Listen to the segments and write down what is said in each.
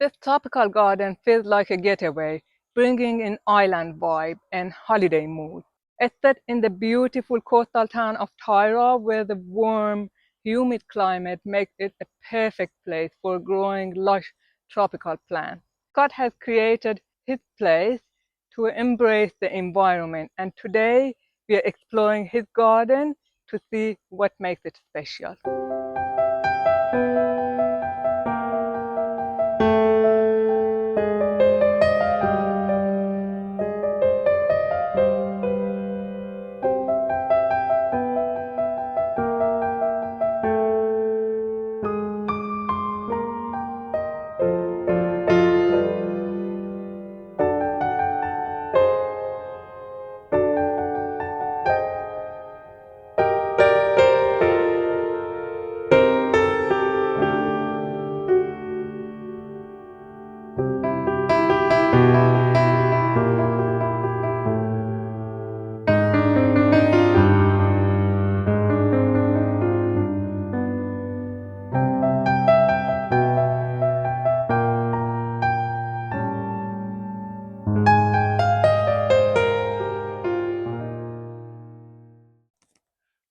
This tropical garden feels like a getaway, bringing an island vibe and holiday mood. It's set in the beautiful coastal town of Tairua, where the warm, humid climate makes it a perfect place for growing lush tropical plants. Scott has created his place to embrace the environment, and today we are exploring his garden to see what makes it special.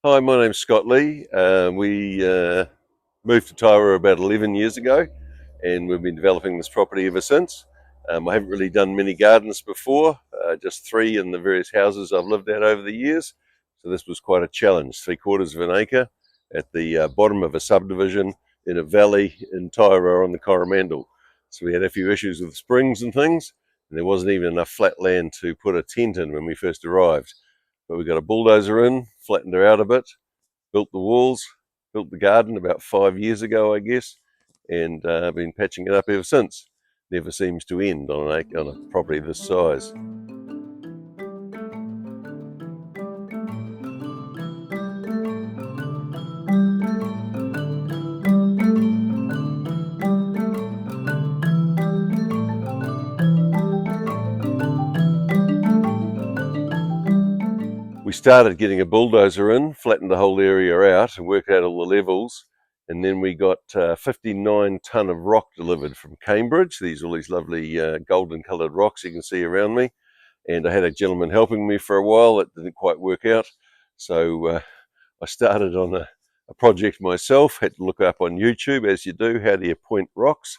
Hi, my name's Scott Lee. We moved to Tairua about 11 years ago, and we've been developing this property ever since. I haven't really done many gardens before, just 3 in the various houses I've lived at over the years. So this was quite a challenge, 3/4 of an acre at the bottom of a subdivision in a valley in Tairua on the Coromandel. So we had a few issues with springs and things, and there wasn't even enough flat land to put a tent in when we first arrived. But we got a bulldozer in, flattened her out a bit, built the walls, built the garden about 5 years ago, I guess, and been patching it up ever since. Never seems to end on a property this size. We started getting a bulldozer in, flattened the whole area out and worked out all the levels, and then we got 59 tonne of rock delivered from Cambridge. These are all these lovely golden coloured rocks you can see around me, and I had a gentleman helping me for a while. It didn't quite work out, so I started on a project myself. Had to look up on YouTube, as you do, how do you point rocks,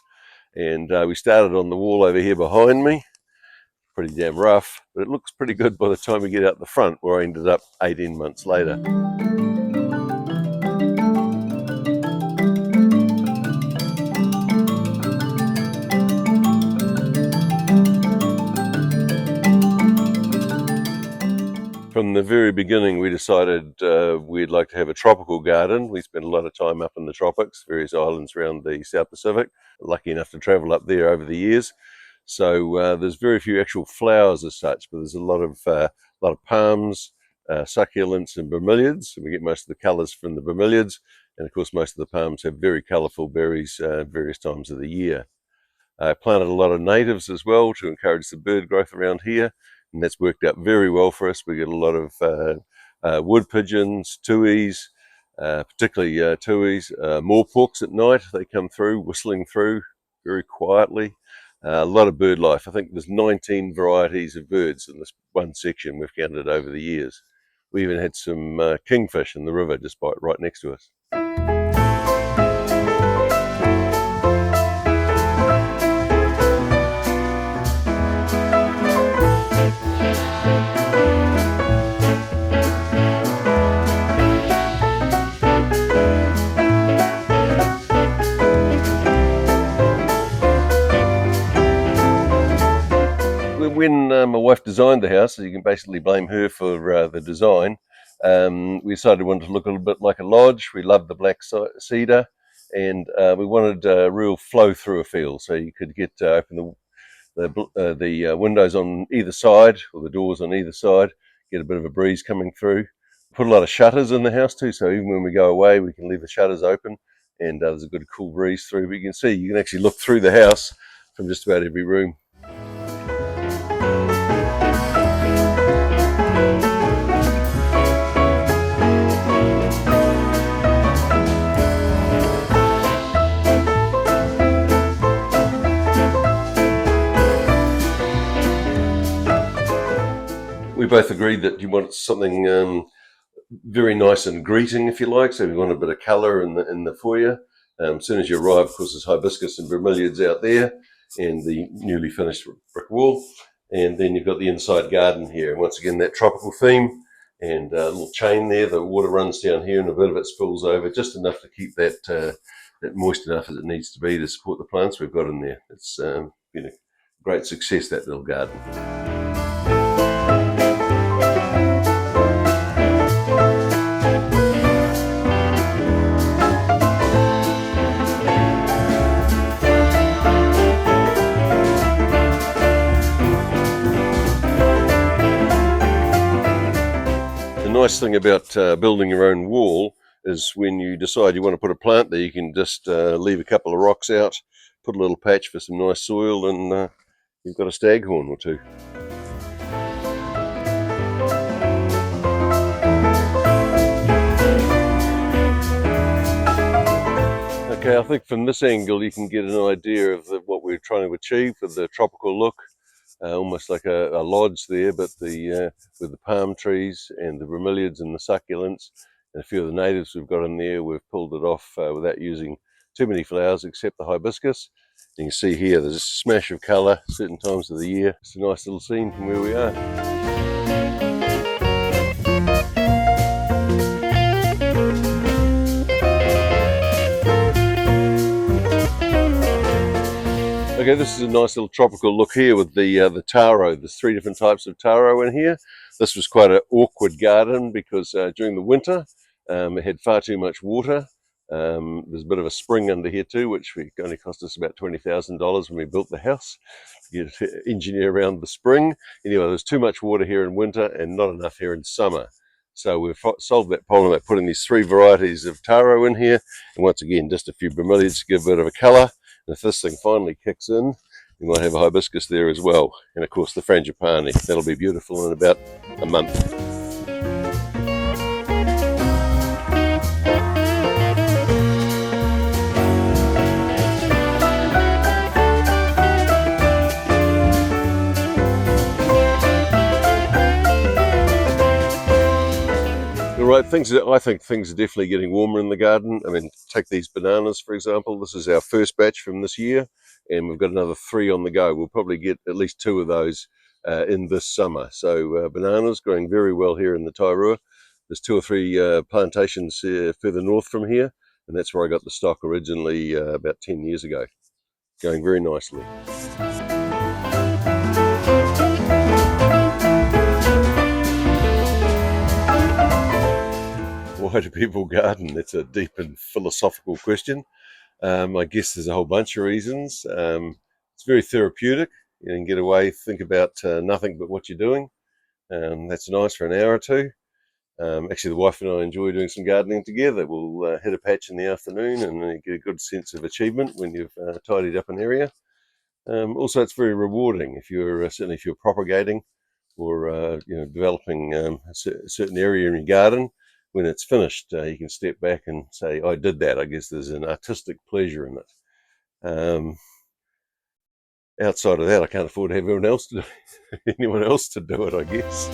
and we started on the wall over here behind me. Pretty damn rough, but it looks pretty good by the time we get out the front, where I ended up 18 months later. From the very beginning, we decided we'd like to have a tropical garden. We spent a lot of time up in the tropics, various islands around the South Pacific. Lucky enough to travel up there over the years. So there's very few actual flowers as such, but there's a lot of palms, succulents and bromeliads. And we get most of the colours from the bromeliads. And of course, most of the palms have very colourful berries various times of the year. I planted a lot of natives as well to encourage the bird growth around here, and that's worked out very well for us. We get a lot of wood pigeons, tuis, particularly tuis, moorporks at night. They come through, whistling through very quietly. A lot of bird life. I think there's 19 varieties of birds in this one section we've counted over the years. We even had some kingfish in the river just right next to us. When my wife designed the house, so you can basically blame her for the design, we decided we wanted to look a little bit like a lodge. We loved the black cedar, and we wanted a real flow through a feel, so you could get open the windows on either side, or the doors on either side, get a bit of a breeze coming through. Put a lot of shutters in the house too, so even when we go away, we can leave the shutters open, and there's a good cool breeze through. But you can see, you can actually look through the house from just about every room. both agreed that you want something very nice and greeting, if you like. So we want a bit of colour in the foyer. As soon as you arrive, of course, there's hibiscus and bromeliads out there, and the newly finished brick wall. And then you've got the inside garden here. And once again, that tropical theme, and a little chain there. The water runs down here, and a bit of it spills over, just enough to keep that moist enough as it needs to be to support the plants we've got in there. It's been a great success, that little garden. The nice thing about building your own wall is when you decide you want to put a plant there, you can just leave a couple of rocks out, put a little patch for some nice soil, and you've got a staghorn or two. Okay, I think from this angle you can get an idea of what we're trying to achieve with the tropical look. Almost like a lodge there, but with the palm trees and the bromeliads and the succulents and a few of the natives we've got in there, we've pulled it off without using too many flowers except the hibiscus. You can see here there's a smash of colour certain times of the year. It's a nice little scene from where we are. Okay, this is a nice little tropical look here with the taro. There's 3 different types of taro in here. This was quite an awkward garden because during the winter it had far too much water. There's a bit of a spring under here too, which only cost us about $20,000 when we built the house. You engineer around the spring. Anyway, there's too much water here in winter and not enough here in summer. So we've solved that problem by putting these 3 varieties of taro in here. And once again, just a few bromeliads to give a bit of a colour. And if this thing finally kicks in, we might have a hibiscus there as well. And of course the frangipani. That'll be beautiful in about a month. Right, I think things are definitely getting warmer in the garden. I mean, take these bananas, for example. This is our first batch from this year, and we've got another 3 on the go. We'll probably get at least 2 of those in this summer. So bananas growing very well here in the Tairua. There's 2 or 3 plantations further north from here, and that's where I got the stock originally about 10 years ago. Going very nicely. Why do people garden? That's a deep and philosophical question. I guess there's a whole bunch of reasons. It's very therapeutic. You can get away, think about nothing but what you're doing. That's nice for an hour or 2. Actually, the wife and I enjoy doing some gardening together. We'll hit a patch in the afternoon and get a good sense of achievement when you've tidied up an area. Also, it's very rewarding certainly if you're propagating or developing a certain area in your garden. When it's finished, you can step back and say, I did that. I guess there's an artistic pleasure in it. Outside of that, I can't afford to have anyone else to do it, I guess.